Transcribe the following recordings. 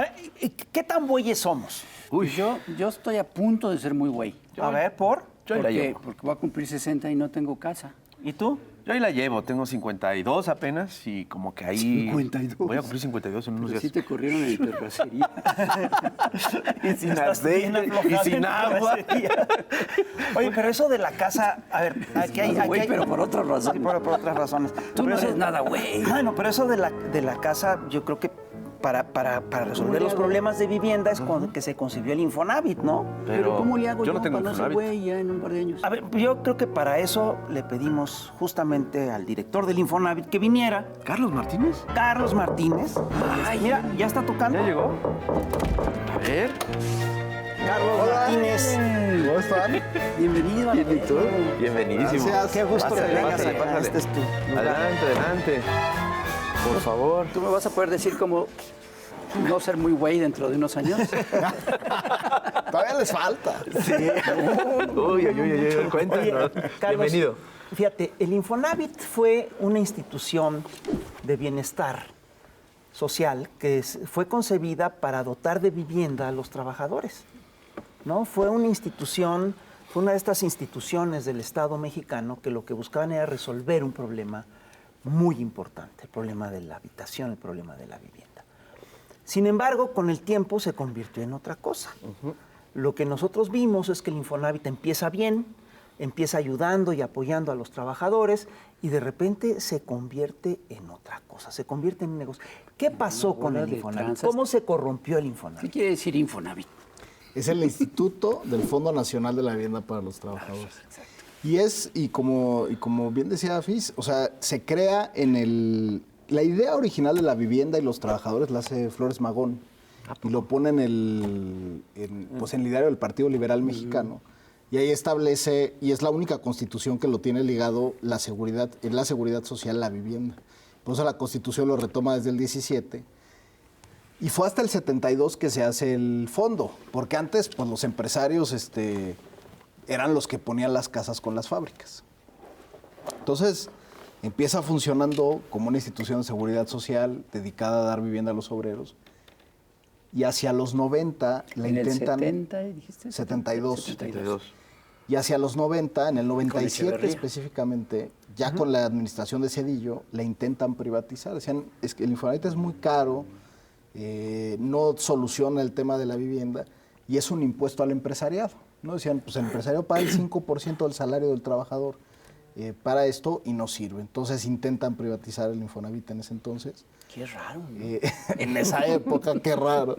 A ver, ¿qué tan güeyes somos? Uy, yo estoy a punto de ser muy güey. A ver, ¿por? Yo ahí la Porque llevo. voy a cumplir 60 y no tengo casa. ¿Y tú? Yo ahí la llevo, tengo 52 apenas y como que ahí... 52. Voy a cumplir 52 en unos Pero días. sí te corrieron en terracería. Y sin Estás bien aceite, y aflojado sin en la agua. terracería. Oye, pero eso de la casa, a ver, aquí hay... Güey, pero por otras razones. Sí, por otras razones. Tú no Pero eres eso- nada, güey. Bueno, pero eso de la casa, yo creo que para resolver los problemas de vivienda es con que se concibió el Infonavit, ¿no? Pero ¿cómo le hago yo yo, no tengo para no ser Infonavit. güey ya en un par de años? A ver, yo creo que para eso le pedimos justamente al director del Infonavit que viniera, ¿Carlos Martínez? Carlos Martínez. Mira, ya está tocando. ¿Ya llegó? A ver. Carlos Martínez. ¿Cómo están? Bienvenido. Bien, ¿y tú? Bienvenidísimo. Gracias. Qué gusto Pásale, que vengas pásale, acá. pásale. Este es tu lugar. Adelante, adelante. Por favor. ¿Tú me vas a poder decir cómo no ser muy güey dentro de unos años? Todavía les falta. Uy, cuéntanos. Oye, Carlos, Bienvenido. Fíjate, el Infonavit fue una institución de bienestar social que fue concebida para dotar de vivienda a los trabajadores, ¿no? Fue una institución, fue una de estas instituciones del Estado mexicano que lo que buscaban era resolver un problema muy importante, el problema de la habitación, el problema de la vivienda. Sin embargo, con el tiempo se convirtió en otra cosa. Lo que nosotros vimos es que el Infonavit empieza bien, empieza ayudando y apoyando a los trabajadores y de repente se convierte en otra cosa, se convierte en un negocio. ¿Qué pasó con bola el de Infonavit? tranzas. ¿Cómo se corrompió el ¿Qué Infonavit? quiere decir Infonavit? Es el Instituto del Fondo Nacional de la Vivienda para los Trabajadores. Y como bien decía Fis, o sea, se crea la idea original de la vivienda y los trabajadores la hace Flores Magón. Y lo pone en el ideario del Partido Liberal Mexicano. Y ahí establece, y es la única constitución que lo tiene ligado, la seguridad social, la vivienda. Por eso la constitución lo retoma desde el 17. Y fue hasta el 72 que se hace el fondo, porque antes pues, los empresarios eran los que ponían las casas con las fábricas. Entonces, empieza funcionando como una institución de seguridad social dedicada a dar vivienda a los obreros. Y hacia los 90 la ¿En intentan... el 70, dijiste? 72. 72. Y hacia los 90, en el 97 Echeverría. específicamente, ya con la administración de Zedillo, la intentan privatizar. Decían, es que el Infonavit es muy caro, no soluciona el tema de la vivienda y es un impuesto al empresariado, ¿no? Decían, pues el empresario paga el 5% del salario del trabajador para esto y no sirve. Entonces intentan privatizar el Infonavit en ese entonces. Qué raro. ¿no? En esa época, qué raro.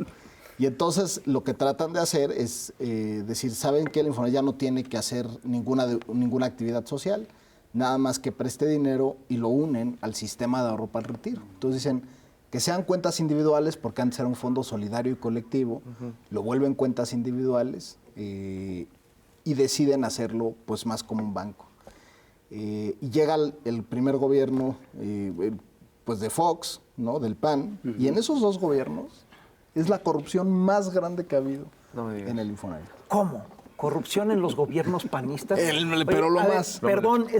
Y entonces lo que tratan de hacer es decir, ¿saben qué? El Infonavit ya no tiene que hacer ninguna actividad social, nada más que preste dinero y lo unen al sistema de ahorro para el retiro. Entonces dicen que sean cuentas individuales, porque antes era un fondo solidario y colectivo, lo vuelven cuentas individuales y deciden hacerlo pues más como un banco. Y llega el primer gobierno pues de Fox, ¿no? Del PAN, y en esos dos gobiernos es la corrupción más grande que ha habido No me digas. en el Infonavit. ¿Cómo? ¿Corrupción en los gobiernos panistas? Pero lo a ver, más. Perdón, No me lo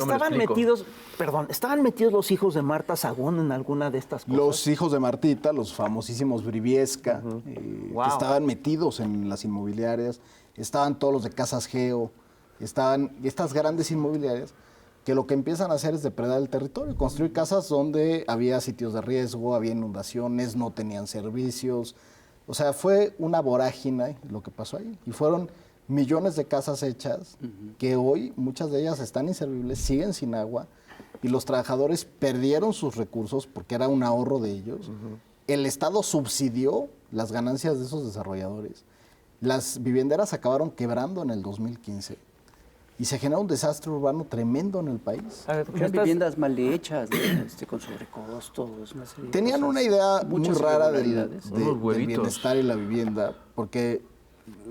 ¿estaban metidos los hijos de Marta Sagún en alguna de estas cosas? Los hijos de Martita, los famosísimos Briviesca, que estaban metidos en las inmobiliarias, estaban todos los de Casas Geo, estaban estas grandes inmobiliarias que lo que empiezan a hacer es depredar el territorio, construir casas donde había sitios de riesgo, había inundaciones, no tenían servicios. O sea, fue una vorágine lo que pasó ahí. Y fueron millones de casas hechas que hoy muchas de ellas están inservibles, siguen sin agua y los trabajadores perdieron sus recursos porque era un ahorro de ellos. El Estado subsidió las ganancias de esos desarrolladores. Las vivienderas acabaron quebrando en el 2015 y se generó un desastre urbano tremendo en el país. A ver, Eran viviendas mal hechas, ¿no? Con sobrecostos, una serie de Tenían cosas, una idea muy muchas rara irregularidades. Unos del huevitos. bienestar y la vivienda, porque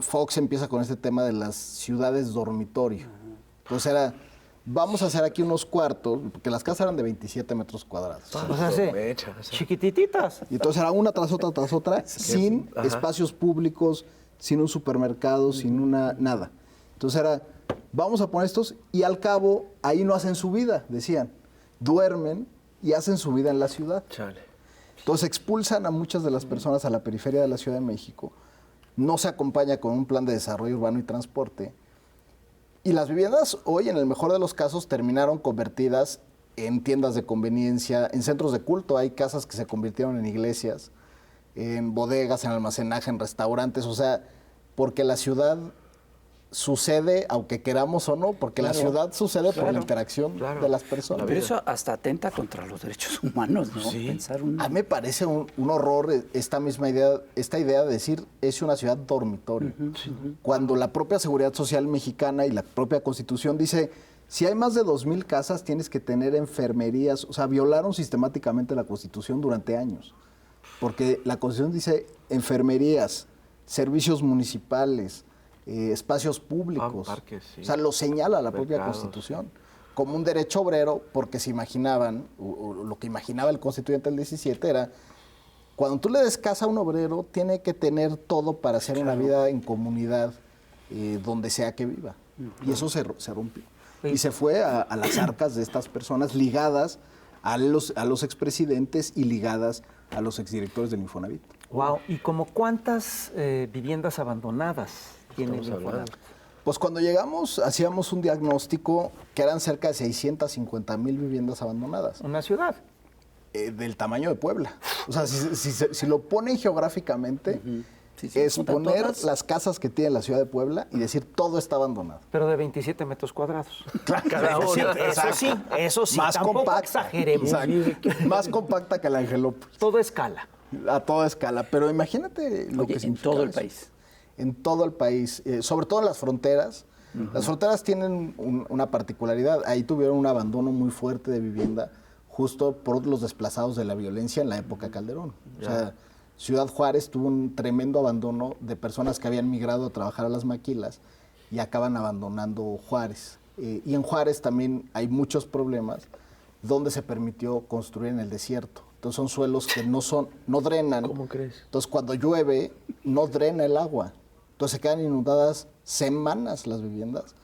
Fox empieza con este tema de las ciudades dormitorio. Entonces era, vamos a hacer aquí unos cuartos, porque las casas eran de 27 metros cuadrados. O sea, sí, chiquitititas. Y entonces era una tras otra, sin espacios públicos, sin un supermercado, sin una nada. Entonces era, vamos a poner estos y al cabo ahí no hacen su vida, decían. Duermen y hacen su vida en la ciudad. Chale. Entonces expulsan a muchas de las personas a la periferia de la Ciudad de México, no se acompaña con un plan de desarrollo urbano y transporte, y las viviendas hoy, en el mejor de los casos, terminaron convertidas en tiendas de conveniencia, en centros de culto. Hay casas que se convirtieron en iglesias, en bodegas, en almacenaje, en restaurantes, o sea, porque la ciudad sucede, aunque queramos o no, porque la ciudad sucede por la interacción de las personas. Pero eso hasta atenta contra los derechos humanos, ¿no? Sí. Pensar A mí me parece un horror esta idea de decir es una ciudad dormitorio. Cuando la propia Seguridad Social mexicana y la propia Constitución dice, si hay más de 2,000 casas tienes que tener enfermerías, o sea, violaron sistemáticamente la Constitución durante años. Porque la Constitución dice enfermerías, servicios municipales, espacios públicos. Parques, sí. O sea, lo señala la propia Mercados, Constitución como un derecho obrero, porque se imaginaban, o lo que imaginaba el constituyente del 17 era, cuando tú le des casa a un obrero, tiene que tener todo para hacer una vida en comunidad, donde sea que viva. Y eso se rompió. Y se fue a las arcas de estas personas ligadas a los expresidentes y ligadas a los exdirectores del Infonavit. Wow. ¿Y como cuántas viviendas abandonadas tiene el Infonavit? Pues cuando llegamos hacíamos un diagnóstico que eran cerca de 650,000 viviendas abandonadas, Una ciudad. del tamaño de Puebla. O sea, si lo ponen geográficamente, Sí, es juntan poner todas. las casas que tiene la ciudad de Puebla y decir todo está abandonado. Pero de 27 metros cuadrados. Cada Eso sí, una. eso Exacto. sí, eso sí. Más Tampoco compacta. exageremos. Exacto. Más compacta que la Angelópolis. Todo escala. A toda escala. Pero imagínate lo Oye, que en significa todo el eso. país. En todo el país, sobre todo en las fronteras. Las fronteras tienen una particularidad. Ahí tuvieron un abandono muy fuerte de vivienda justo por los desplazados de la violencia en la época Calderón. O sea, Ciudad Juárez tuvo un tremendo abandono de personas que habían migrado a trabajar a las maquilas y acaban abandonando Juárez. Y en Juárez también hay muchos problemas donde se permitió construir en el desierto. Entonces son suelos que no drenan. ¿Cómo crees? Entonces cuando llueve no drena el agua. Entonces se quedan inundadas semanas las viviendas.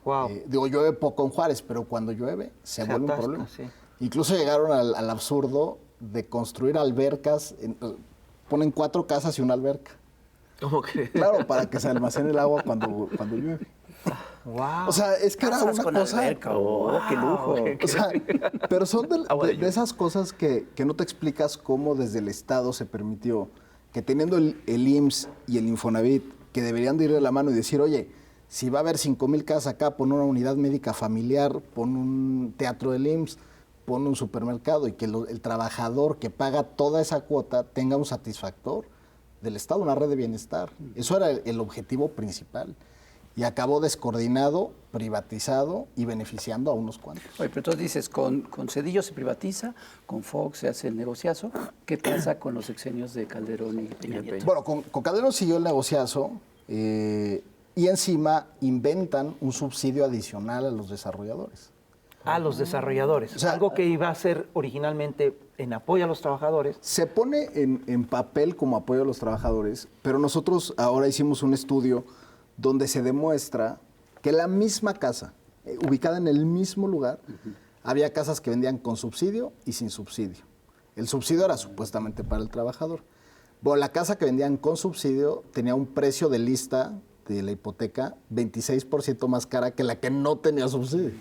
Wow. Llueve poco en Juárez, pero cuando llueve se vuelve un atasca, problema. sí. Incluso llegaron al absurdo de construir albercas. Ponen 4 casas y una alberca. ¿Cómo crees? Claro, para que se almacene el agua cuando llueve. Wow. O sea, es que era Casas una con cosa... alberca, oh, qué lujo. O sea, pero son Agua de de lluvia. esas cosas que no te explicas cómo desde el Estado se permitió que teniendo el IMSS y el Infonavit, que deberían de ir de la mano y decir, oye, si va a haber 5,000 casas acá, pon una unidad médica familiar, pon un teatro del IMSS, pon un supermercado y que el trabajador que paga toda esa cuota tenga un satisfactor del Estado, una red de bienestar. Eso era el objetivo principal. Y acabó descoordinado, privatizado y beneficiando a unos cuantos. Oye, pero entonces dices, con Cedillo se privatiza, con Fox se hace el negociazo. ¿Qué pasa con los sexenios de Calderón y Peña Nieto? Bueno, con Calderón siguió el negociazo y encima inventan un subsidio adicional a los desarrolladores. A los desarrolladores. O sea, algo que iba a ser originalmente en apoyo a los trabajadores. Se pone en papel como apoyo a los trabajadores, pero nosotros ahora hicimos un estudio donde se demuestra que la misma casa, ubicada en el mismo lugar, había casas que vendían con subsidio y sin subsidio. El subsidio era supuestamente para el trabajador. Bueno, la casa que vendían con subsidio tenía un precio de lista de la hipoteca 26% más cara que la que no tenía subsidio.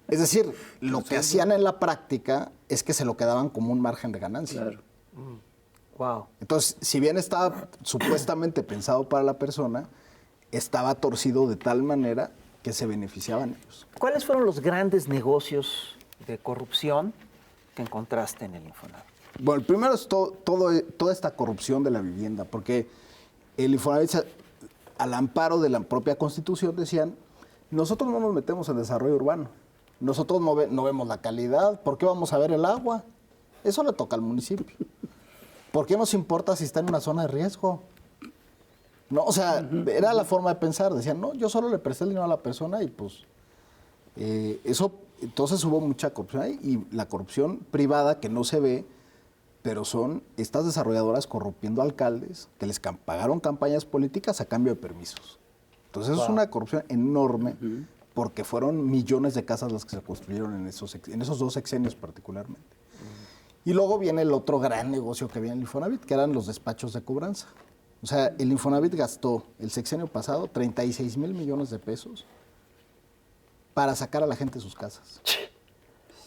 Es decir, lo que hacían en la práctica es que se lo quedaban como un margen de ganancia. Claro. Wow. Entonces, si bien estaba supuestamente pensado para la persona, estaba torcido de tal manera que se beneficiaban ellos. ¿Cuáles fueron los grandes negocios de corrupción que encontraste en el Infonavit? Bueno, el primero es toda esta corrupción de la vivienda, porque el Infonavit, al amparo de la propia Constitución, decían, nosotros no nos metemos en desarrollo urbano, nosotros no vemos la calidad, ¿por qué vamos a ver el agua? Eso le toca al municipio. ¿Por qué nos importa si está en una zona de riesgo? No, o sea, era la forma de pensar. Decían, no, yo solo le presté el dinero a la persona y pues eso, entonces hubo mucha corrupción ahí. Y la corrupción privada que no se ve, pero son estas desarrolladoras corrompiendo alcaldes que les pagaron campañas políticas a cambio de permisos. Entonces es una corrupción enorme porque fueron millones de casas las que se construyeron en esos 2 sexenios particularmente. Y luego viene el otro gran negocio que había en el Infonavit, que eran los despachos de cobranza. O sea, el Infonavit gastó el sexenio pasado 36,000 millones de pesos para sacar a la gente de sus casas.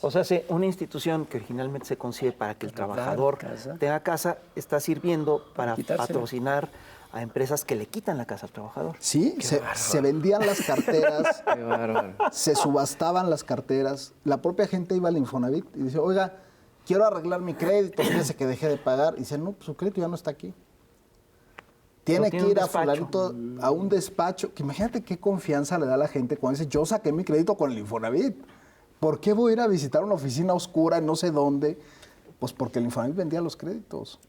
O sea, una institución que originalmente se concibe para que el Para dar trabajador casa. tenga casa, está sirviendo para Quitársela. patrocinar a empresas que le quitan la casa al trabajador. Sí, se vendían las carteras, Qué bárbaro. se subastaban las carteras. La propia gente iba al Infonavit y dice, oiga, quiero arreglar mi crédito, fíjese que dejé de pagar. Y dice, no, pues su crédito ya no está aquí. Tiene tiene que un ir a despacho. fulanito, a un despacho. Que imagínate qué confianza le da a la gente cuando dice, yo saqué mi crédito con el Infonavit. ¿Por qué voy a ir a visitar una oficina oscura, no sé dónde? Pues porque el Infonavit vendía los créditos.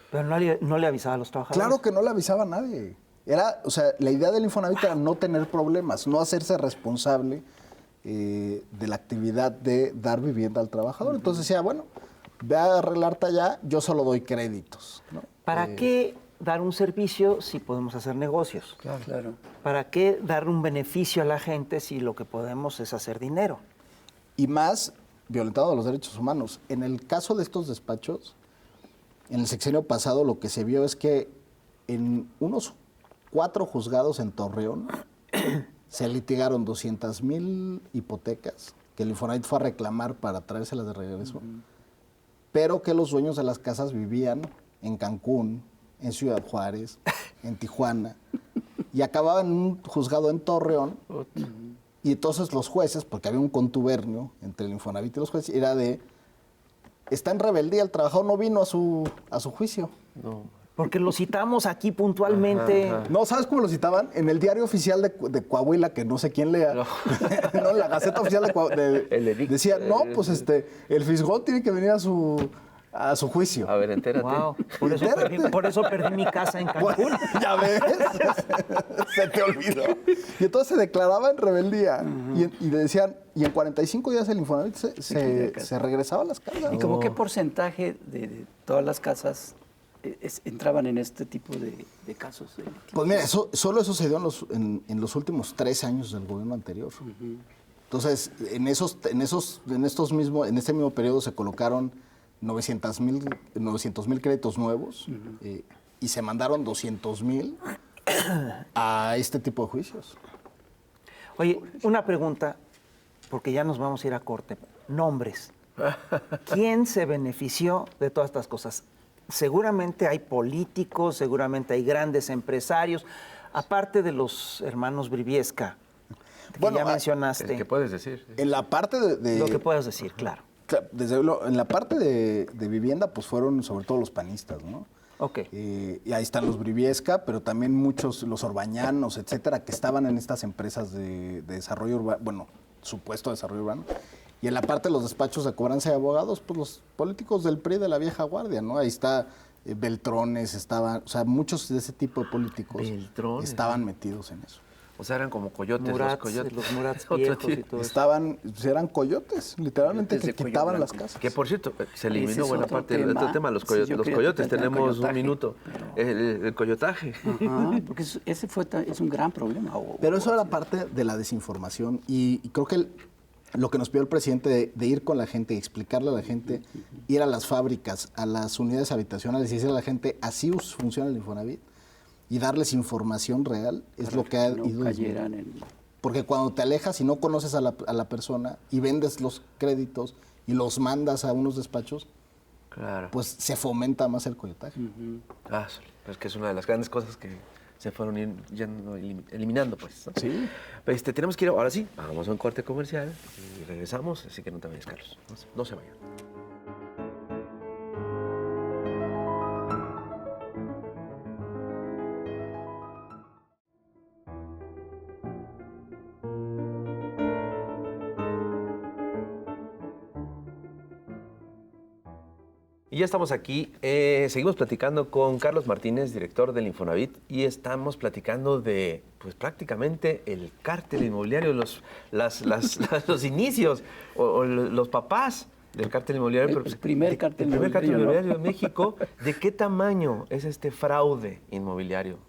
Pero no le avisaba a los trabajadores. Claro que no le avisaba a nadie. O sea, la idea del Infonavit era no tener problemas, no hacerse responsable de la actividad de dar vivienda al trabajador. Entonces decía, bueno, ve a arreglarte allá, yo solo doy créditos, ¿no? ¿Para qué dar un servicio si podemos hacer negocios? Claro. ¿Para qué dar un beneficio a la gente si lo que podemos es hacer dinero? Y más violentado los derechos humanos. En el caso de estos despachos, en el sexenio pasado lo que se vio es que en unos 4 juzgados en Torreón se litigaron 200,000 hipotecas que el Infonavit fue a reclamar para traérselas de regreso, pero que los dueños de las casas vivían en Cancún, en Ciudad Juárez, en Tijuana, y acababan en un juzgado en Torreón. Y entonces los jueces, porque había un contubernio entre el Infonavit y los jueces, era de, está en rebeldía, el trabajador no vino a su juicio. No. Porque lo citamos aquí puntualmente. Ajá. No, ¿sabes cómo lo citaban? En el diario oficial de Coahuila, que no sé quién lea, No. no, la Gaceta Oficial de Coahuila, El edicto. decía, no, pues el fisgón tiene que venir a su juicio. A ver, entérate. Wow. Entérate. Por eso perdí mi casa en Pues, Cancún. ya ves, se te olvidó. Y entonces se declaraba en rebeldía y decían, y en 45 días el Infonavit se regresaba a las casas. ¿Y como qué porcentaje de todas las casas entraban en este tipo de casos? Pues mira, solo eso se dio en los últimos 3 años del gobierno anterior. Entonces, en este mismo periodo se colocaron 900,000 créditos nuevos y se mandaron 200,000 a este tipo de juicios. Oye, una pregunta, porque ya nos vamos a ir a corte. Nombres. ¿Quién se benefició de todas estas cosas? Seguramente hay políticos, seguramente hay grandes empresarios, aparte de los hermanos Briviesca, que Bueno, ya mencionaste. ¿Qué puedes decir? En la parte de Lo que puedas decir, claro. desde luego, en la parte de vivienda, pues fueron sobre todo los panistas, ¿no? Ok. Y ahí están los Briviesca, pero también muchos, los Orbañanos, etcétera, que estaban en estas empresas de desarrollo urbano, bueno, supuesto desarrollo urbano. Y en la parte de los despachos de cobranza de abogados, pues los políticos del PRI de la vieja guardia, ¿no? Ahí está Beltrones, estaban, o sea, muchos de ese tipo de políticos Beltrones, estaban metidos en eso. O sea, eran como coyotes, Murats, los coyotes. los Murats Otro viejos y tipo. todo eso. Estaban, pues, eran coyotes, literalmente, Coyotes que de quitaban cuello las blanco. casas. Que por cierto, se eliminó Ese es buena otro parte del tema. tema, los Sí, coyotes. yo Los quería coyotes, tocar el tenemos coyotaje, un minuto. El coyotaje. Ajá, porque ese es un gran problema. Pero eso era parte de la desinformación y creo que lo que nos pidió el presidente de ir con la gente y explicarle a la gente, ir a las fábricas, a las unidades habitacionales y decirle a la gente, así funciona el Infonavit y darles información real, es lo que ha no ido cayeran disminuyendo. Porque cuando te alejas y no conoces a la persona y vendes los créditos y los mandas a unos despachos, Claro. pues se fomenta más el coyotaje. Ah, es que es una de las grandes cosas que se fueron eliminando, pues, ¿no? Sí. Tenemos que ir, ahora sí, vamos a un corte comercial y regresamos, así que no te vayas, Carlos. No se vayan. Y ya estamos aquí, seguimos platicando con Carlos Martínez, director del Infonavit, y estamos platicando de, pues prácticamente el cártel inmobiliario, los inicios, o los papás del cártel inmobiliario. El pero, pues, primer cártel el primer cártel inmobiliario, ¿no? inmobiliario de México. ¿De qué tamaño es este fraude inmobiliario?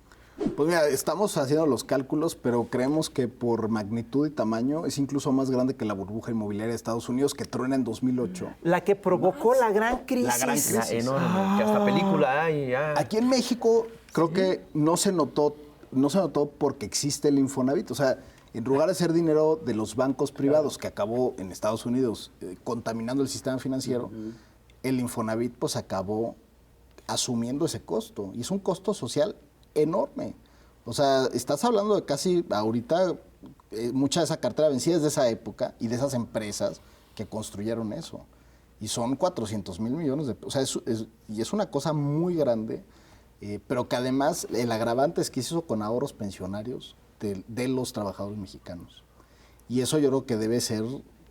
Pues mira, estamos haciendo los cálculos, pero creemos que por magnitud y tamaño es incluso más grande que la burbuja inmobiliaria de Estados Unidos que truena en 2008. La que provocó la gran crisis. La gran crisis. Enorme, que hasta película hay ya. Aquí en México creo que no se notó porque existe el Infonavit. O sea, en lugar de ser dinero de los bancos privados que acabó en Estados Unidos contaminando el sistema financiero, el Infonavit pues acabó asumiendo ese costo. Y es un costo social enorme. O sea, estás hablando de casi ahorita mucha de esa cartera vencida es de esa época y de esas empresas que construyeron eso. Y son 400 mil millones de pesos. O sea, y es una cosa muy grande, pero que además el agravante es que se hizo con ahorros pensionarios de los trabajadores mexicanos. Y eso yo creo que debe ser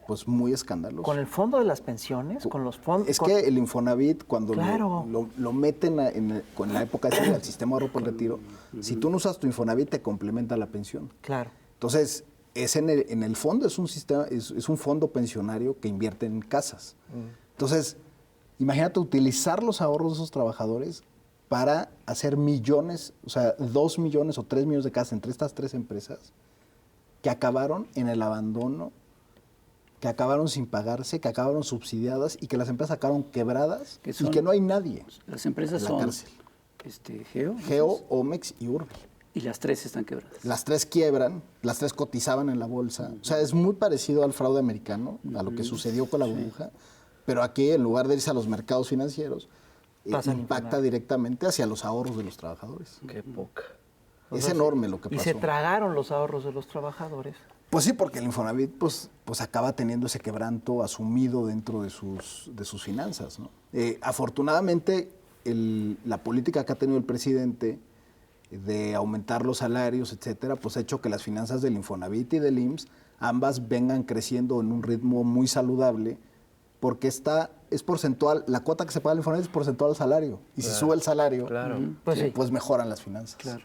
pues muy escandaloso. Con el fondo de las pensiones, con los fondos... Es que el Infonavit, cuando Claro. lo meten en la época del sistema de ahorro por el retiro, si tú no usas tu Infonavit, te complementa la pensión. Claro. Entonces, en el fondo es un sistema, es un fondo pensionario que invierte en casas. Entonces, imagínate utilizar los ahorros de esos trabajadores para hacer millones, o sea, 2 millones o 3 millones de casas entre estas 3 empresas que acabaron en el abandono, que acabaron sin pagarse, que acabaron subsidiadas y que las empresas acabaron quebradas y que no hay nadie. Las empresas en la son cárcel. Geo, Omex y Urbi. y las 3 están quebradas. Las 3 quiebran, las 3 cotizaban en la bolsa. O sea, es muy parecido al fraude americano, a lo que sucedió con la burbuja, pero aquí en lugar de irse a los mercados financieros, impacta directamente hacia los ahorros de los trabajadores. Qué poca. Es enorme lo que Y pasó. se tragaron los ahorros de los trabajadores. Pues sí, porque el Infonavit pues acaba teniendo ese quebranto asumido dentro de sus finanzas, ¿no? Afortunadamente, la política que ha tenido el presidente de aumentar los salarios, etcétera, pues ha hecho que las finanzas del Infonavit y del IMSS ambas vengan creciendo en un ritmo muy saludable, porque es porcentual, la cuota que se paga al Infonavit es porcentual al salario. Y si sube el salario, pues mejoran las finanzas. Claro.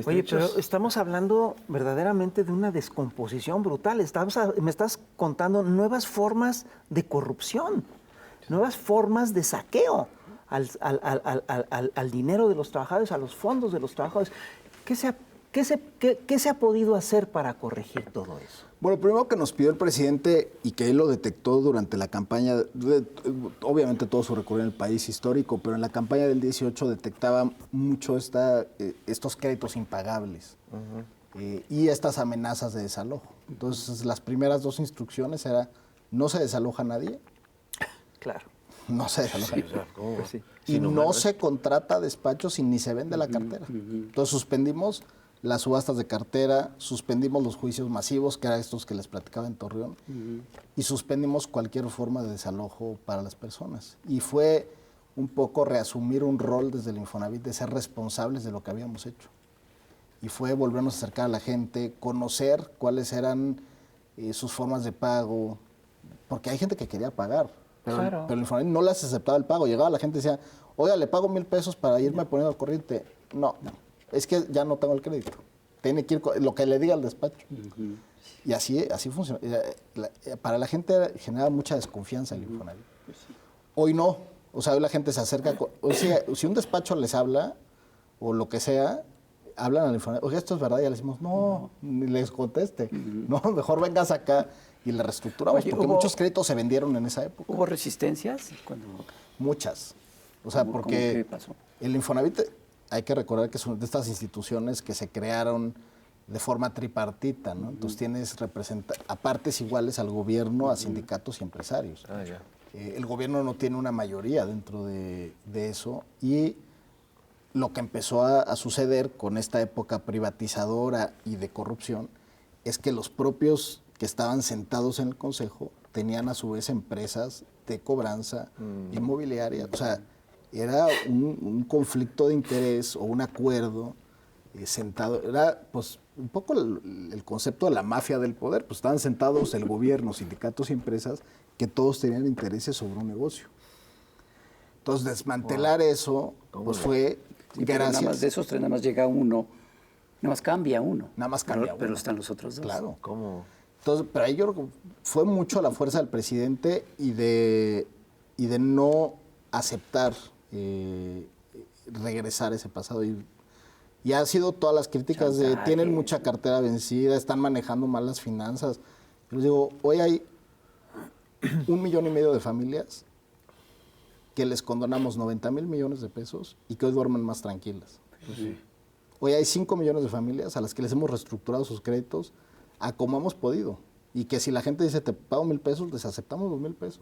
Oye, pero estamos hablando verdaderamente de una descomposición brutal. Me estás contando nuevas formas de corrupción, nuevas formas de saqueo al dinero de los trabajadores, a los fondos de los trabajadores. ¿Qué se ha podido hacer para corregir todo eso? Bueno, primero que nos pidió el presidente y que él lo detectó durante la campaña, obviamente todo su recorrido en el país histórico, pero en la campaña del 18 detectaba mucho estos créditos impagables y estas amenazas de desalojo. Entonces, las primeras 2 instrucciones era, no se desaloja a nadie. Claro. No se desaloja. Sí. Y no se contrata despachos y ni se vende la cartera. Entonces suspendimos las subastas de cartera, suspendimos los juicios masivos, que eran estos que les platicaba en Torreón, y suspendimos cualquier forma de desalojo para las personas. Y fue un poco reasumir un rol desde el Infonavit de ser responsables de lo que habíamos hecho. Y fue volvernos a acercar a la gente, conocer cuáles eran sus formas de pago, porque hay gente que quería pagar. Pero el Infonavit no les aceptaba el pago. Llegaba la gente y decía, oiga, le pago 1,000 pesos para irme poniendo al corriente. No, es que ya no tengo el crédito. Tiene que ir lo que le diga al despacho. Y así funciona. Para la gente genera mucha desconfianza el Infonavit. Hoy no. O sea, hoy la gente se acerca. O sea, si un despacho les habla, o lo que sea, hablan al Infonavit. Oye, esto es verdad. Y ya le decimos, no, ni les conteste. No, mejor vengas acá y le reestructuramos. Porque muchos créditos se vendieron en esa época. ¿Hubo resistencias? Muchas. O sea, porque ¿qué pasó? el Infonavit, hay que recordar que son de estas instituciones que se crearon de forma tripartita, ¿no? Entonces tienes a partes iguales al gobierno, a sindicatos y empresarios. El gobierno no tiene una mayoría dentro de eso y lo que empezó a suceder con esta época privatizadora y de corrupción es que los propios que estaban sentados en el consejo tenían a su vez empresas de cobranza inmobiliaria. O sea, era un conflicto de interés o un acuerdo sentado. Era pues un poco el concepto de la mafia del poder. Pues estaban sentados el gobierno, sindicatos y empresas que todos tenían intereses sobre un negocio. Entonces, desmantelar eso pues fue gracias. Nada más de esos 3 nada más llega uno, nada más cambia uno. Nada más cambia uno. Pero están los otros 2. Claro. ¿Cómo? Entonces, pero ahí yo creo que fue mucho la fuerza del presidente y de no aceptar regresar a ese pasado. Y Y ha sido todas las críticas de tienen mucha cartera vencida, están manejando mal las finanzas. Yo les digo, hoy hay 1,5 millones de familias que les condonamos 90,000 millones de pesos y que hoy duermen más tranquilas. Hoy hay 5 millones de familias a las que les hemos reestructurado sus créditos a como hemos podido. Y que si la gente dice, te pago 1,000 pesos, les aceptamos los 1,000 pesos.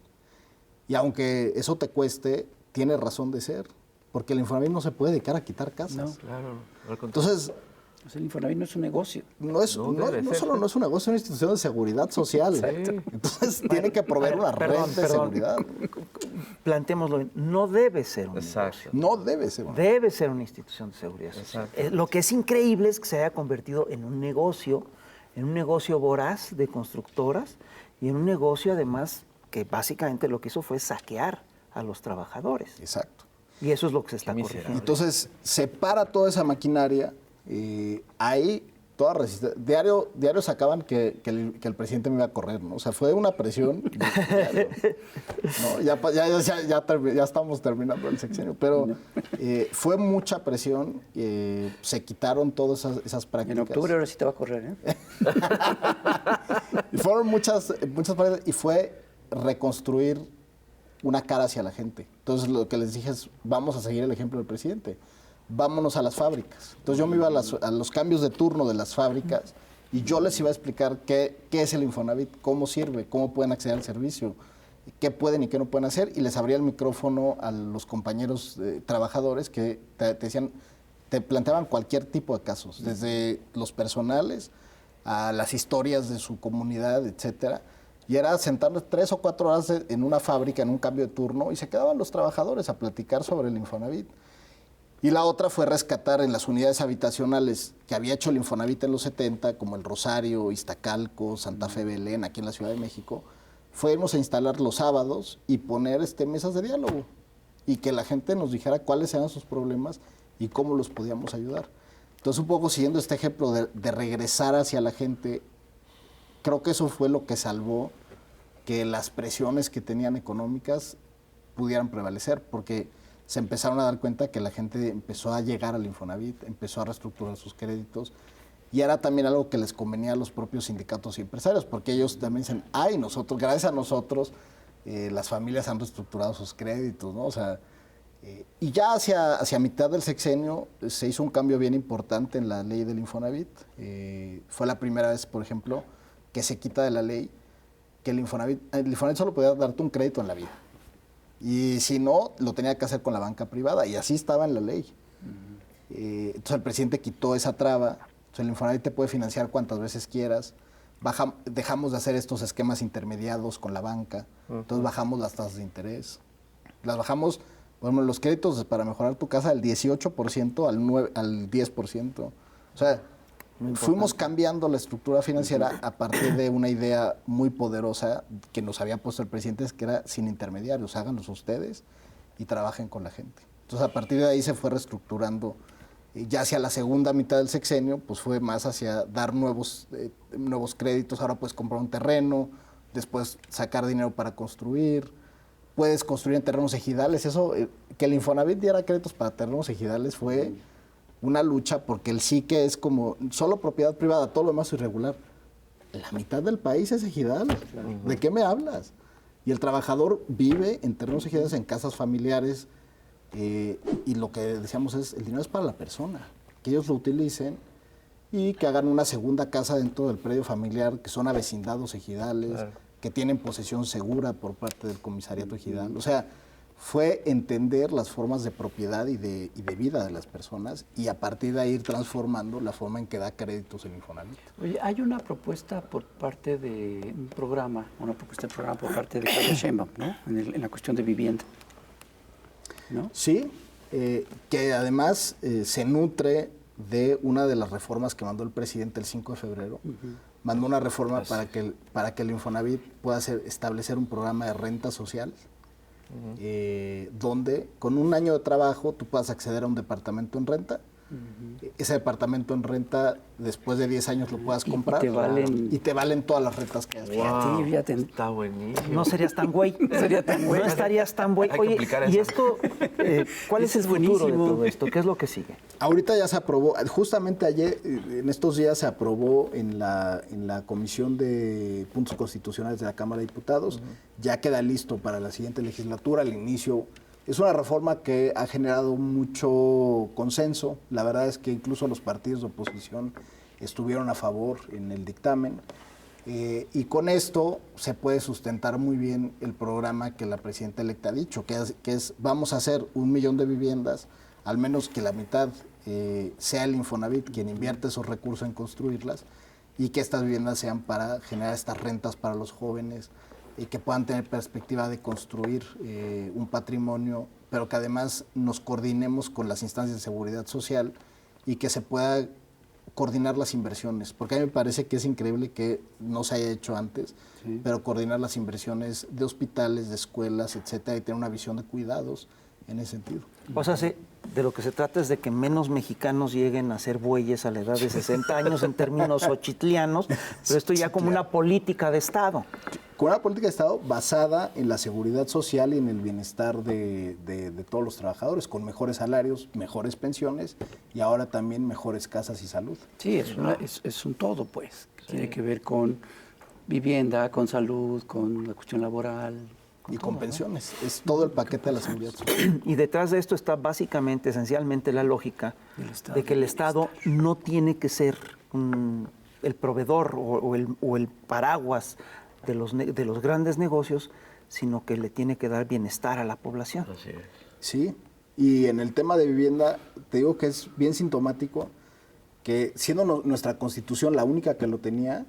Y aunque eso te cueste, tiene razón de ser. Porque el Infonavit no se puede dedicar a quitar casas. No. Claro. Entonces, Pues el Infonavit no es un negocio. no debe ser. solo no es un negocio, es una institución de seguridad social. Entonces, tiene que proveer una red de seguridad. Planteémoslo bien, no debe ser un Exacto. negocio. No debe ser. Debe ser una institución de seguridad social. Lo que es increíble es que se haya convertido en un negocio voraz de constructoras y en un negocio además que básicamente lo que hizo fue saquear a los trabajadores. Exacto. Y eso es lo que se está miserable. corrigiendo. Entonces, se para toda esa maquinaria. Ahí, toda resistencia. Diario sacaban que el presidente me iba a correr, ¿no? O sea, fue una presión. Diario, ¿no? Ya estamos terminando el sexenio, pero fue mucha presión. Se quitaron todas esas prácticas. En octubre ahora sí te va a correr, ¿eh? Y fueron muchas prácticas y fue reconstruir una cara hacia la gente. Entonces, lo que les dije es, vamos a seguir el ejemplo del presidente. Vámonos a las fábricas. Entonces yo me iba a los cambios de turno de las fábricas y yo les iba a explicar qué es el Infonavit, cómo sirve, cómo pueden acceder al servicio, qué pueden y qué no pueden hacer, y les abría el micrófono a los compañeros trabajadores que te planteaban cualquier tipo de casos, desde los personales a las historias de su comunidad, etcétera. Y era sentarnos 3 o 4 horas en una fábrica, en un cambio de turno, y se quedaban los trabajadores a platicar sobre el Infonavit. Y la otra fue rescatar en las unidades habitacionales que había hecho el Infonavit en los 70, como el Rosario, Iztacalco, Santa Fe, Belén, aquí en la Ciudad de México, fuimos a instalar los sábados y poner mesas de diálogo y que la gente nos dijera cuáles eran sus problemas y cómo los podíamos ayudar. Entonces, un poco siguiendo este ejemplo de regresar hacia la gente, creo que eso fue lo que salvó que las presiones que tenían económicas pudieran prevalecer, porque se empezaron a dar cuenta que la gente empezó a llegar al Infonavit, empezó a reestructurar sus créditos, y era también algo que les convenía a los propios sindicatos y empresarios, porque ellos también dicen, nosotros, gracias a nosotros, las familias han reestructurado sus créditos, ¿no? O sea, y ya hacia mitad del sexenio se hizo un cambio bien importante en la ley del Infonavit. Fue la primera vez, por ejemplo, que se quita de la ley que el Infonavit solo podía darte un crédito en la vida. Y si no, lo tenía que hacer con la banca privada, y así estaba en la ley. Entonces el presidente quitó esa traba. Entonces el Infonavit te puede financiar cuantas veces quieras. Dejamos de hacer estos esquemas intermediados con la banca. Entonces bajamos las tasas de interés. Las bajamos, por ejemplo, los créditos para mejorar tu casa del 18% al 10%. O sea, fuimos cambiando la estructura financiera a partir de una idea muy poderosa que nos había puesto el presidente, que era sin intermediarios, háganlos ustedes y trabajen con la gente. Entonces, a partir de ahí se fue reestructurando. Ya hacia la segunda mitad del sexenio, pues fue más hacia dar nuevos créditos. Ahora puedes comprar un terreno, después sacar dinero para construir. Puedes construir en terrenos ejidales. Eso, que el Infonavit diera créditos para terrenos ejidales fue una lucha, porque el SICE es como solo propiedad privada, todo lo demás es irregular. La mitad del país es ejidal. ¿De qué me hablas? Y el trabajador vive en terrenos ejidales, en casas familiares, y lo que decíamos es, el dinero es para la persona, que ellos lo utilicen y que hagan una segunda casa dentro del predio familiar, que son avecindados ejidales, que tienen posesión segura por parte del comisariato ejidal. O sea, fue entender las formas de propiedad y de vida de las personas, y a partir de ahí ir transformando la forma en que da créditos el Infonavit. Oye, hay una propuesta por parte de un programa, por parte de Claudia Sheinbaum, ¿no? En la cuestión de vivienda, ¿no? Sí, que además se nutre de una de las reformas que mandó el presidente el 5 de febrero. Mandó una reforma para que el Infonavit pueda establecer un programa de renta social, donde con un año de trabajo tú puedas acceder a un departamento en renta ese departamento en renta, después de 10 años lo puedas comprar. Y te valen todas las rentas que has pagado. Wow, Fíjate. está buenísimo. No serías tan güey. No estarías tan güey. Hay que Oye, aplicar y esa. esto, ¿cuál es el futuro de buenísimo. todo esto? ¿Qué es lo que sigue? Ahorita ya se aprobó, justamente ayer, en estos días se aprobó en la Comisión de Puntos Constitucionales de la Cámara de Diputados. Ya queda listo para la siguiente legislatura, al inicio. Es una reforma que ha generado mucho consenso. La verdad es que incluso los partidos de oposición estuvieron a favor en el dictamen. Y con esto se puede sustentar muy bien el programa que la presidenta electa ha dicho, que es vamos a hacer 1 millón de viviendas, al menos que la mitad sea el Infonavit quien invierte esos recursos en construirlas, y que estas viviendas sean para generar estas rentas para los jóvenes, y que puedan tener perspectiva de construir un patrimonio, pero que además nos coordinemos con las instancias de seguridad social y que se pueda coordinar las inversiones, porque a mí me parece que es increíble que no se haya hecho antes, pero coordinar las inversiones de hospitales, de escuelas, etcétera, y tener una visión de cuidados en ese sentido. O sea, de lo que se trata es de que menos mexicanos lleguen a ser bueyes a la edad de 60 años en términos xochitlianos, pero esto ya como una política de Estado. Con una política de Estado basada en la seguridad social y en el bienestar de todos los trabajadores, con mejores salarios, mejores pensiones y ahora también mejores casas y salud. Sí, es un todo, pues. Que tiene que ver con vivienda, con salud, con la cuestión laboral. Y con pensiones. Es todo el paquete de la seguridad social. Y detrás de esto está básicamente, esencialmente, la lógica de que el Estado no tiene que ser el proveedor o el paraguas de los grandes negocios, sino que le tiene que dar bienestar a la población. Así es. Sí, y en el tema de vivienda, te digo que es bien sintomático que siendo nuestra Constitución la única que lo tenía,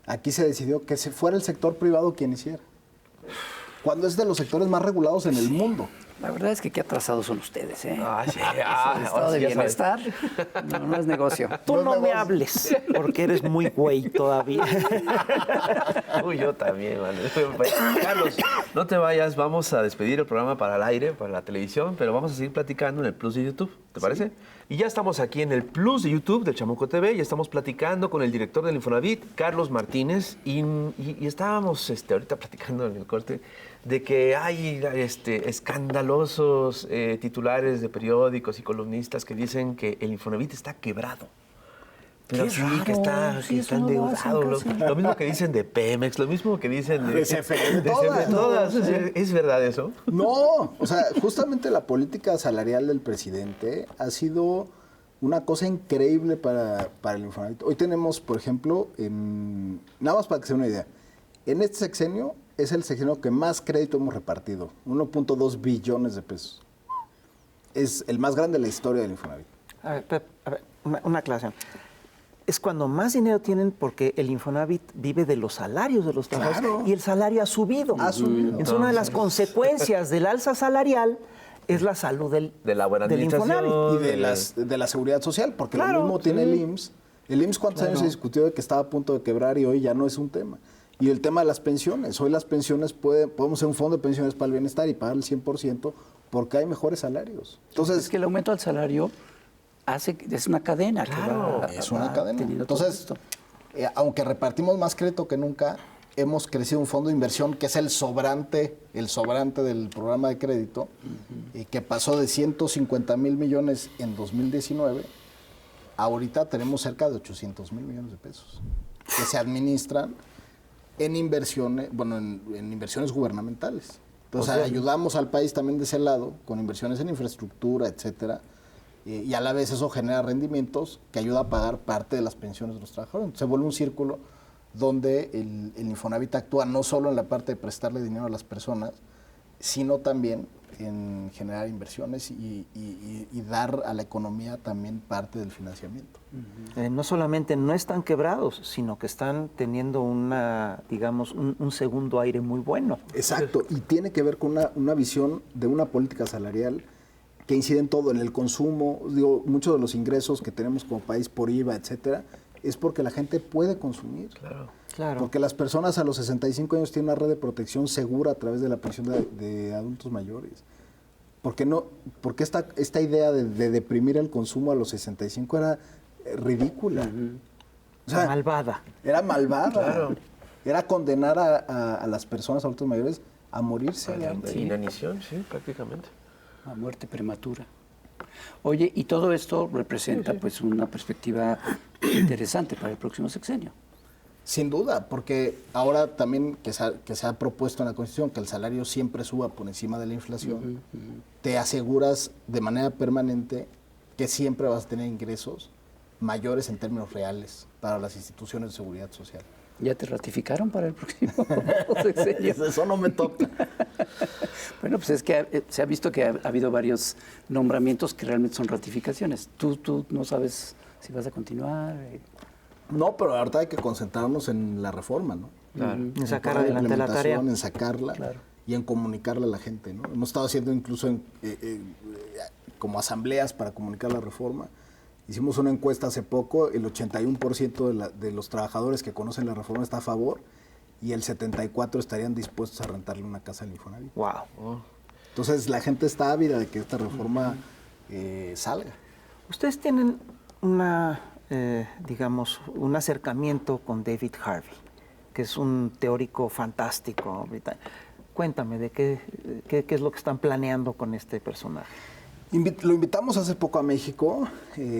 aquí se decidió que se fuera el sector privado quien hiciera. Cuando es de los sectores más regulados en el mundo. La verdad es que qué atrasados son ustedes, ¿eh? Sí. El estado de bienestar no es negocio. Tú no me hables, porque eres muy güey todavía. Uy, yo también, man. Carlos, no te vayas, vamos a despedir el programa para el aire, para la televisión, pero vamos a seguir platicando en el Plus de YouTube, ¿te parece? Y ya estamos aquí en el Plus de YouTube del Chamuco TV y estamos platicando con el director del Infonavit, Carlos Martínez, y estábamos ahorita platicando en el corte de que hay escandalosos titulares de periódicos y columnistas que dicen que el Infonavit está quebrado. Pero sí, raro. que está endeudado. Lo mismo que dicen de Pemex, lo mismo que dicen de CFE, de todas. ¿Es verdad eso? No, o sea, justamente la política salarial del presidente ha sido una cosa increíble para el Infonavit. Hoy tenemos, por ejemplo, nada más para que se den una idea, en este sexenio es el sexenio que más crédito hemos repartido, 1.2 billones de pesos. Es el más grande de la historia del Infonavit. A ver, una aclaración. Es cuando más dinero tienen porque el Infonavit vive de los salarios de los trabajadores, Claro. Y el salario ha subido. Entonces, una de las consecuencias del alza salarial es la salud de la buena del administración. Infonavit. Y de la seguridad social, porque Claro, lo mismo tiene el IMSS. El IMSS, ¿cuántos años se discutió de que estaba a punto de quebrar y hoy ya no es un tema? Y el tema de las pensiones. Hoy las pensiones podemos hacer un fondo de pensiones para el bienestar y pagar el 100% porque hay mejores salarios. Entonces, Es que el aumento del salario es una cadena. Claro, es una cadena. teniendo todo Entonces, esto. aunque repartimos más crédito que nunca, hemos crecido un fondo de inversión que es el sobrante del programa de crédito, que pasó de 150 mil millones en 2019, ahorita tenemos cerca de 800 mil millones de pesos que se administran en inversiones, en inversiones gubernamentales. Entonces, ayudamos al país también de ese lado, con inversiones en infraestructura, etcétera, y a la vez eso genera rendimientos que ayuda a pagar parte de las pensiones de los trabajadores. Entonces, se vuelve un círculo donde el Infonavit actúa no solo en la parte de prestarle dinero a las personas, sino también en generar inversiones y dar a la economía también parte del financiamiento. No solamente no están quebrados, sino que están teniendo un segundo aire muy bueno. Exacto, y tiene que ver con una visión de una política salarial que incide en todo, en el consumo. Digo, muchos de los ingresos que tenemos como país por IVA, etcétera, es porque la gente puede consumir. Claro. Porque las personas a los 65 años tienen una red de protección segura a través de la pensión de adultos mayores. Porque esta idea de deprimir el consumo a los 65 era ridícula. O sea, malvada. Era malvada. Claro. Era condenar a las personas adultos mayores a morirse de hambre. Inanición, sí, prácticamente. A muerte prematura. Oye, y todo esto representa pues una perspectiva interesante para el próximo sexenio. Sin duda, porque ahora también que se ha propuesto en la Constitución que el salario siempre suba por encima de la inflación, te aseguras de manera permanente que siempre vas a tener ingresos mayores en términos reales para las instituciones de seguridad social. ¿Ya te ratificaron para el próximo sexenio? Eso no me toca. Bueno, pues es que se ha visto que ha habido varios nombramientos que realmente son ratificaciones. Tú no sabes si vas a continuar. No, pero ahorita hay que concentrarnos en la reforma, ¿no? Claro. En sacar adelante la tarea. En sacarla y en comunicarla a la gente, ¿no? Hemos estado haciendo incluso como asambleas para comunicar la reforma. Hicimos una encuesta hace poco, el 81% de los trabajadores que conocen la reforma está a favor y el 74% estarían dispuestos a rentarle una casa al Infonavit. Wow. Entonces la gente está ávida de que esta reforma salga. Ustedes tienen digamos, un acercamiento con David Harvey, que es un teórico fantástico británico. Cuéntame, ¿de qué es lo que están planeando con este personaje? Lo invitamos hace poco a México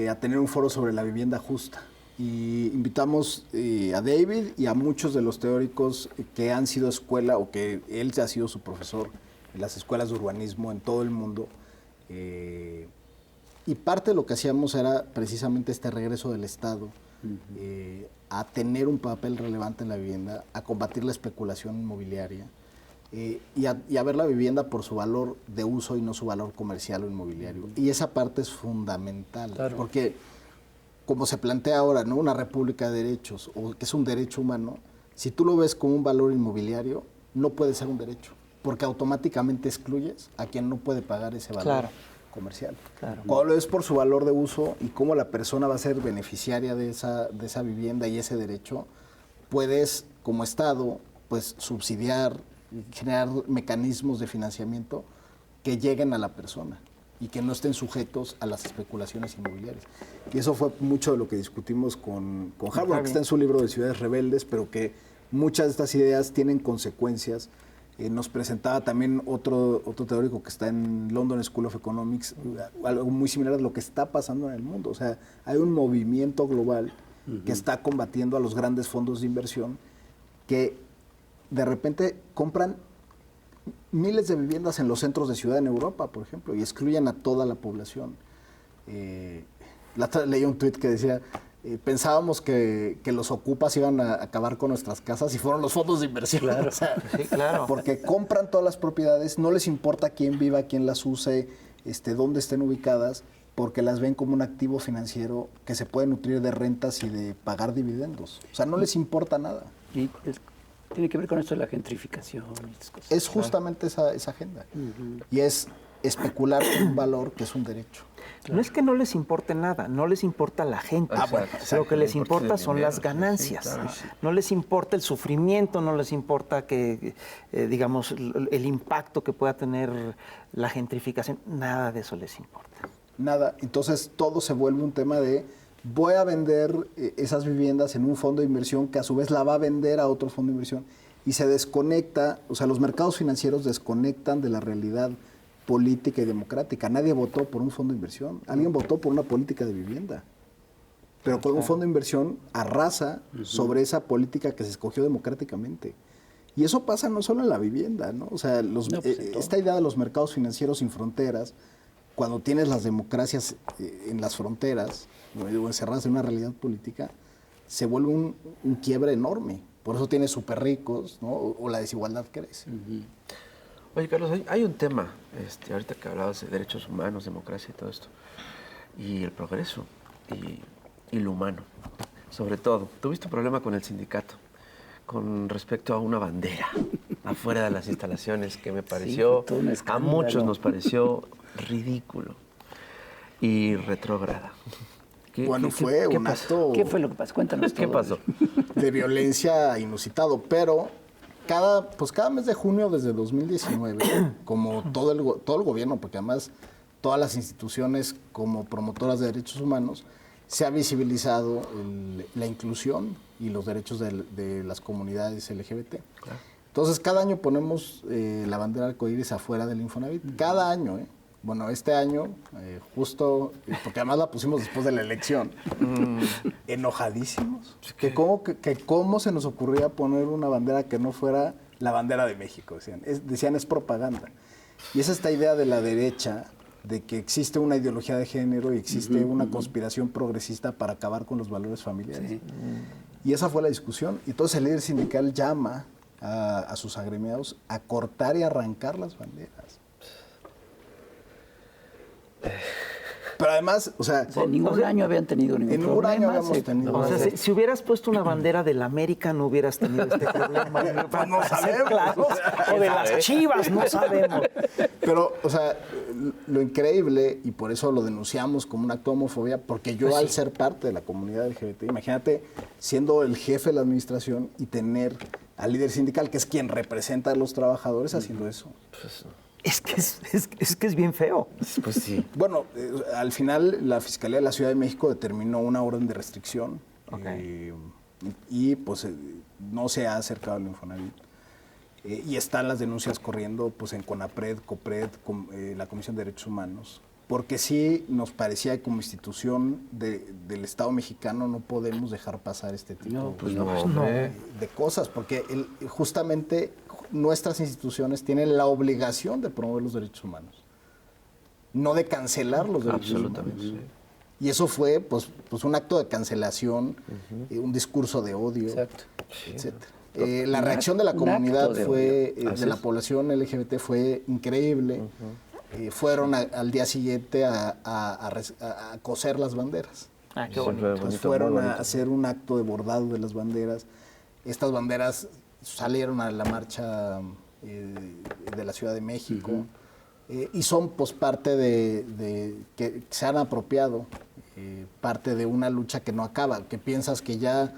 a tener un foro sobre la vivienda justa. Y invitamos a David y a muchos de los teóricos que han sido escuela o que él ha sido su profesor en las escuelas de urbanismo en todo el mundo. Y parte de lo que hacíamos era precisamente este regreso del Estado a tener un papel relevante en la vivienda, a combatir la especulación inmobiliaria. Y a ver la vivienda por su valor de uso y no su valor comercial o inmobiliario. Y esa parte es fundamental, porque como se plantea ahora, ¿no? Una república de derechos, o que es un derecho humano, si tú lo ves como un valor inmobiliario, no puede ser un derecho, porque automáticamente excluyes a quien no puede pagar ese valor comercial. Claro. Cuando lo ves por su valor de uso y cómo la persona va a ser beneficiaria de esa vivienda y ese derecho, puedes, como Estado, pues subsidiar, generar mecanismos de financiamiento que lleguen a la persona y que no estén sujetos a las especulaciones inmobiliarias. Y eso fue mucho de lo que discutimos con Harvard, que está en su libro de Ciudades Rebeldes, pero que muchas de estas ideas tienen consecuencias. Nos presentaba también otro teórico que está en London School of Economics, algo muy similar a lo que está pasando en el mundo. O sea, hay un movimiento global que está combatiendo a los grandes fondos de inversión que de repente compran miles de viviendas en los centros de ciudad en Europa, por ejemplo, y excluyen a toda la población. Leí un tuit que decía, pensábamos que los ocupas iban a acabar con nuestras casas y fueron los fondos de inversión. Claro, o sea, sí, claro. Porque compran todas las propiedades, no les importa quién viva, quién las use, dónde estén ubicadas, porque las ven como un activo financiero que se puede nutrir de rentas y de pagar dividendos. O sea, no les importa nada. Y tiene que ver con esto de la gentrificación y estas cosas. Es justamente esa agenda. Y es especular con un valor que es un derecho. No es que no les importe nada, no les importa la gente. Lo que les importa son las ganancias. Sí, claro. No les importa el sufrimiento, no les importa que, digamos, el impacto que pueda tener la gentrificación. Nada de eso les importa. Nada. Entonces todo se vuelve un tema de voy a vender esas viviendas en un fondo de inversión que a su vez la va a vender a otro fondo de inversión y se desconecta, o sea, los mercados financieros desconectan de la realidad política y democrática. Nadie votó por un fondo de inversión, alguien votó por una política de vivienda. Pero con un fondo de inversión arrasa sobre esa política que se escogió democráticamente. Y eso pasa no solo en la vivienda, ¿no? O sea, esta idea de los mercados financieros sin fronteras, cuando tienes las democracias en las fronteras, o encerradas en una realidad política, se vuelve un quiebre enorme. Por eso tienes súper ricos, ¿no? O la desigualdad crece. Oye, Carlos, hay un tema, ahorita que hablabas de derechos humanos, democracia y todo esto, y el progreso, y lo humano, sobre todo. Tuviste un problema con el sindicato, con respecto a una bandera afuera de las instalaciones que me pareció, a muchos nos pareció ridículo y retrógrada. Bueno, fue un acto... ¿Qué fue lo que pasó? Cuéntanos ¿Qué todo. pasó? De violencia inusitado, pero cada mes de junio desde 2019, como todo el gobierno, porque además todas las instituciones como promotoras de derechos humanos, se ha visibilizado la inclusión y los derechos de las comunidades LGBT. Claro. Entonces, cada año ponemos la bandera arcoíris afuera del Infonavit. Cada año, ¿eh? Bueno, este año, justo, porque además la pusimos después de la elección, enojadísimos. Que cómo se nos ocurría poner una bandera que no fuera la bandera de México, decían es propaganda. Y es esta idea de la derecha, de que existe una ideología de género y existe una conspiración progresista para acabar con los valores familiares. Sí. Y esa fue la discusión. Y entonces el líder sindical llama a sus agremiados a cortar y arrancar las banderas. Pero además, o sea ningún año habían tenido ningún problema. En ningún año habíamos tenido. O sea, si hubieras puesto una bandera del América, no hubieras tenido este problema. Pues no sabemos. Claro. O de las Chivas, no sabemos. Pero, o sea, lo increíble, y por eso lo denunciamos como un acto de homofobia, porque yo al ser parte de la comunidad LGBT, imagínate siendo el jefe de la administración y tener al líder sindical, que es quien representa a los trabajadores, haciendo eso. Pues, es que es bien feo. Pues sí. Bueno, al final la Fiscalía de la Ciudad de México determinó una orden de restricción y pues no se ha acercado al Infonavit. Y están las denuncias corriendo pues en CONAPRED, COPRED, la Comisión de Derechos Humanos. Porque sí nos parecía que como institución del Estado mexicano no podemos dejar pasar este tipo de cosas, porque justamente nuestras instituciones tienen la obligación de promover los derechos humanos, no de cancelar los derechos humanos. Sí. Y eso fue pues un acto de cancelación, un discurso de odio, etc. La reacción de la comunidad de la población LGBT fue increíble. Fueron al día siguiente a coser las banderas. Qué bonito. Entonces fueron a hacer un acto de bordado de las banderas. Estas banderas salieron a la marcha de la Ciudad de México y son pues parte de que se han apropiado, parte de una lucha que no acaba, que piensas que ya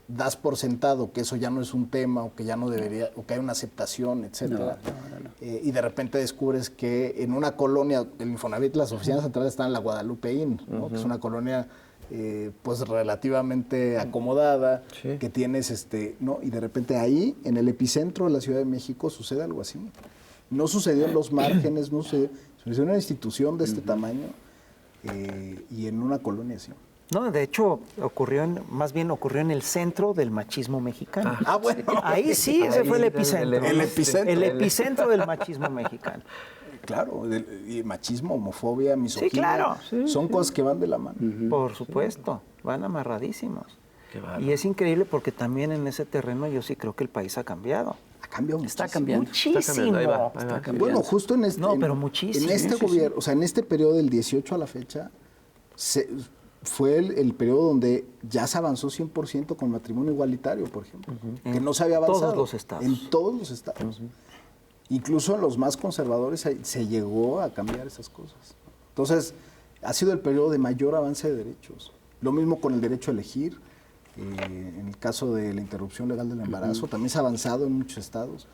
das por sentado que eso ya no es un tema o que ya no debería, o que hay una aceptación, etcétera. No. Y de repente descubres que en una colonia, el Infonavit, las oficinas centrales están en la Guadalupe Inn, ¿no? Que es una colonia pues relativamente acomodada, que tienes ¿no? Y de repente ahí, en el epicentro de la Ciudad de México, sucede algo así. No sucedió en los márgenes, no sucedió en una institución de este tamaño y en una colonia así. No, de hecho, ocurrió en el centro del machismo mexicano. Bueno. Ahí sí, ese fue el epicentro. El epicentro del machismo mexicano. Claro, y machismo, homofobia, misoginia. Sí, claro. Son cosas que van de la mano. Por supuesto, van amarradísimos. Y es increíble porque también en ese terreno yo sí creo que el país ha cambiado. Ha cambiado muchísimo. Está cambiando. Muchísimo. Está cambiando. Bueno, justo en este... pero muchísimo. En este gobierno, o sea, en este periodo del 18 a la fecha, fue el periodo donde ya se avanzó 100% con matrimonio igualitario, por ejemplo, que no se había avanzado. En todos los estados. En todos los estados. Incluso en los más conservadores se llegó a cambiar esas cosas. Entonces, ha sido el periodo de mayor avance de derechos. Lo mismo con el derecho a elegir. En el caso de la interrupción legal del embarazo, también se ha avanzado en muchos estados.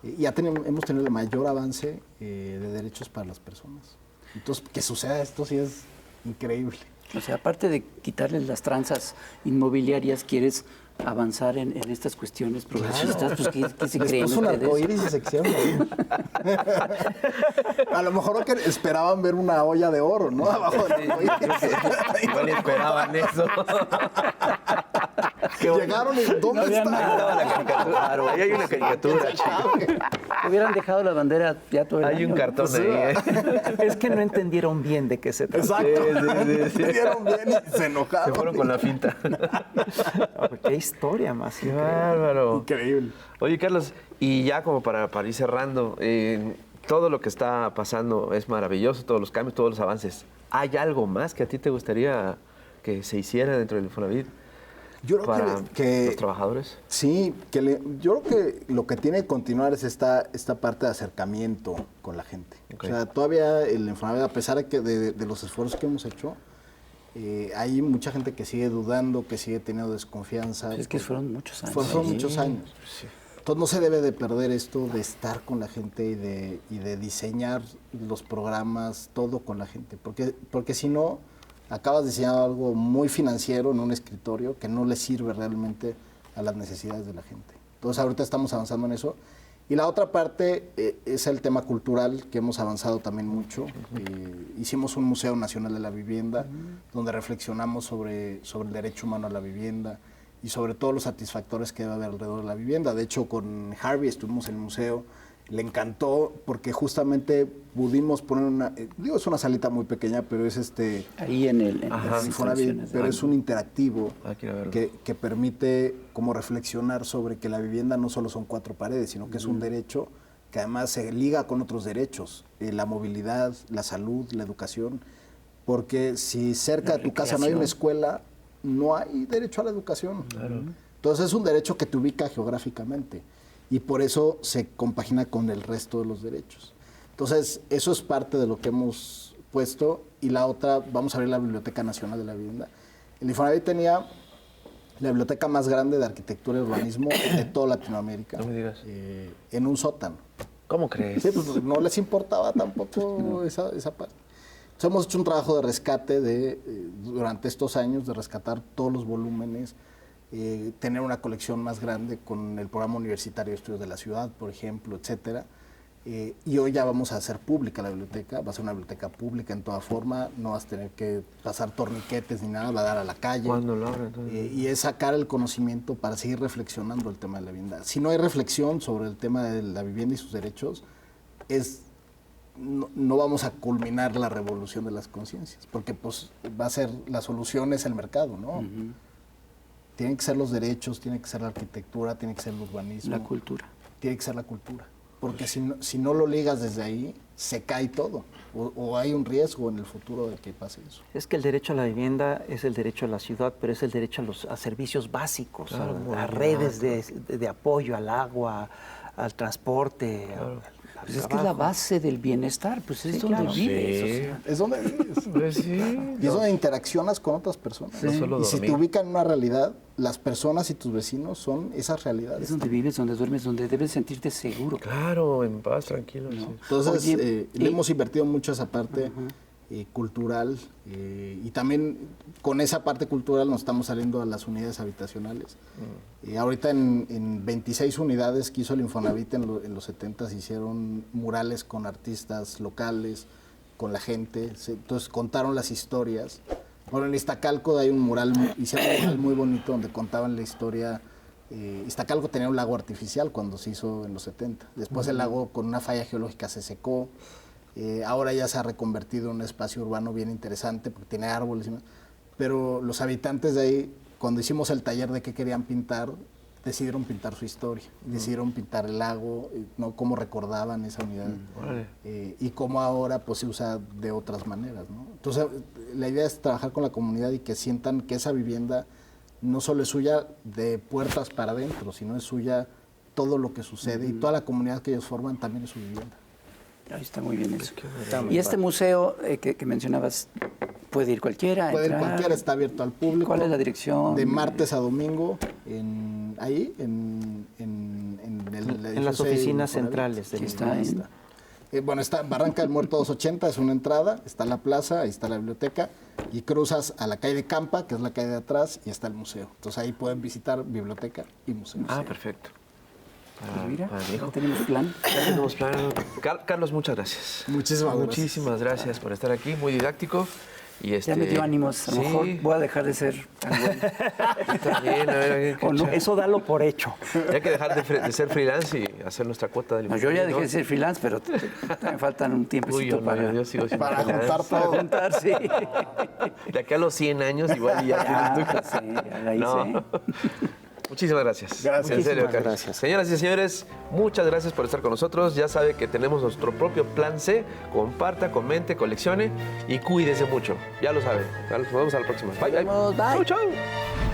Hemos tenido el mayor avance de derechos para las personas. Entonces, que suceda esto sí es increíble. O sea, aparte de quitarles las tranzas inmobiliarias, quieres avanzar en estas cuestiones progresistas, pues ¿qué se creen ustedes? Un arcoíris de sección. A lo mejor que esperaban ver una olla de oro, ¿no? Abajo del arcoíris. Igual esperaban eso. Llegaron y ¿dónde está? Claro, ahí hay una caricatura, chico. Hubieran dejado la bandera ya todo el año. Hay un cartón ahí. Es que no entendieron bien de qué se trata. Exacto. Entendieron bien y se enojaron. Se fueron con la finta. Qué historia más. Qué bárbaro. Increíble. Oye, Carlos, y ya como para ir cerrando, todo lo que está pasando es maravilloso, todos los cambios, todos los avances. ¿Hay algo más que a ti te gustaría que se hiciera dentro del Infonavit? Yo creo para que los trabajadores. Sí, yo creo que lo que tiene que continuar es esta parte de acercamiento con la gente. Okay. O sea, todavía el Infonavit, a pesar de los esfuerzos que hemos hecho, hay mucha gente que sigue dudando, que sigue teniendo desconfianza. Es que fueron muchos años. Fueron muchos años. Sí. Entonces no se debe de perder esto de estar con la gente y de diseñar los programas, todo con la gente, porque si no, acabas diseñando algo muy financiero en un escritorio que no le sirve realmente a las necesidades de la gente. Entonces ahorita estamos avanzando en eso. Y la otra parte es el tema cultural, que hemos avanzado también mucho. Hicimos un Museo Nacional de la Vivienda, donde reflexionamos sobre el derecho humano a la vivienda y sobre todos los satisfactores que debe haber alrededor de la vivienda. De hecho, con Harvey estuvimos en el museo, le encantó porque justamente pudimos poner es una salita muy pequeña, pero es ahí en el Infonavit, pero es un interactivo quiero verlo. que permite como reflexionar sobre que la vivienda no solo son 4 paredes, sino que es un derecho que además se liga con otros derechos, la movilidad, la salud, la educación, porque si cerca de tu casa no hay una escuela, no hay derecho a la educación. Claro. Entonces es un derecho que te ubica geográficamente y por eso se compagina con el resto de los derechos. Entonces eso es parte de lo que hemos puesto. Y la otra, vamos a abrir la Biblioteca Nacional de la Vivienda. El Infonavit tenía la biblioteca más grande de arquitectura y urbanismo de toda Latinoamérica. No me digas. En un sótano. ¿Cómo crees? Sí, pues no les importaba tampoco esa parte. Entonces, hemos hecho un trabajo de rescate durante estos años, de rescatar todos los volúmenes, tener una colección más grande con el Programa Universitario de Estudios de la Ciudad, por ejemplo, etcétera. Y hoy ya vamos a hacer pública la biblioteca, va a ser una biblioteca pública en toda forma, no vas a tener que pasar torniquetes ni nada, va a dar a la calle. ¿Cuándo lo abren? Y es sacar el conocimiento para seguir reflexionando el tema de la vivienda. Si no hay reflexión sobre el tema de la vivienda y sus derechos, no vamos a culminar la revolución de las conciencias, porque pues va a ser, la solución es el mercado, ¿no? Tienen que ser los derechos, tiene que ser la arquitectura, tiene que ser el urbanismo. La cultura. Tiene que ser la cultura. Porque si no lo ligas desde ahí, se cae todo. O hay un riesgo en el futuro de que pase eso. Es que el derecho a la vivienda es el derecho a la ciudad, pero es el derecho a servicios básicos, a redes de apoyo, al agua, al transporte, al Pues es que es la base del bienestar, pues es donde claro. vives. Sí. O sea, Es donde vives. Pues sí. Y es donde interaccionas con otras personas. No solo Y si te dormir. ubican en una realidad, las personas y tus vecinos son esas es realidades. donde vives, donde duermes, donde debes sentirte seguro. Claro, en paz, tranquilo. Sí. Entonces, Oye, le hemos invertido mucho a esa parte cultural y también con esa parte cultural nos estamos saliendo a las unidades habitacionales. Ahorita en 26 unidades que hizo el Infonavit en los 70s hicieron murales con artistas locales, con la gente, entonces contaron las historias. Bueno, en Iztacalco hay un mural, hicieron un mural muy bonito donde contaban la historia. Iztacalco tenía un lago artificial cuando se hizo en los 70. Después el lago con una falla geológica se secó. Ahora ya se ha reconvertido en un espacio urbano bien interesante porque tiene árboles y más. Pero los habitantes de ahí, cuando hicimos el taller de qué querían pintar, decidieron pintar su historia. Decidieron pintar el lago, ¿no? Cómo recordaban esa unidad. Y cómo ahora pues, se usa de otras maneras, ¿no? Entonces, la idea es trabajar con la comunidad y que sientan que esa vivienda no solo es suya de puertas para adentro, sino es suya todo lo que sucede y toda la comunidad que ellos forman también es su vivienda. Ahí está muy bien eso. Está muy Y este museo que mencionabas, ¿puede ir cualquiera? Puede ir entrar? cualquiera, está abierto al público. ¿Cuál es la dirección? De martes a domingo, en las oficinas centrales del Sí, está en- Bueno, está en Barranca del Muerto 280, es una entrada, está la plaza, ahí está la biblioteca, y cruzas a la calle de Campa, que es la calle de atrás, y está el museo. Entonces ahí pueden visitar biblioteca y museo. Ah, perfecto. Pues mira, Para mi hijo. ya tenemos plan. Ya tenemos plan. Carlos, muchas gracias. Muchísimas Gracias por estar aquí, muy didáctico. Y Ya me dio ánimos. A lo mejor voy a dejar de ser tan bueno. Está bien, a ver, ¿O no? Eso dalo por hecho. hay que dejar de ser freelance y hacer nuestra cuota del No, yo ya dejé de ser freelance, pero me faltan un tiempecito Uy, yo, no, para, yo sigo siendo Para freelance. juntar todo. para juntar, sí. De aquí a los 100 años igual ya tienes tu... Sí, ya la hice. No. Muchísimas gracias. Gracias. En serio, Muchísimas Carlos. gracias. Señoras y señores, muchas gracias por estar con nosotros. Ya sabe que tenemos nuestro propio plan C. Comparta, comente, coleccione y cuídese mucho. Ya lo sabe. Nos vemos a la próxima. Bye, bye. Nos vemos, bye. Chau, chau.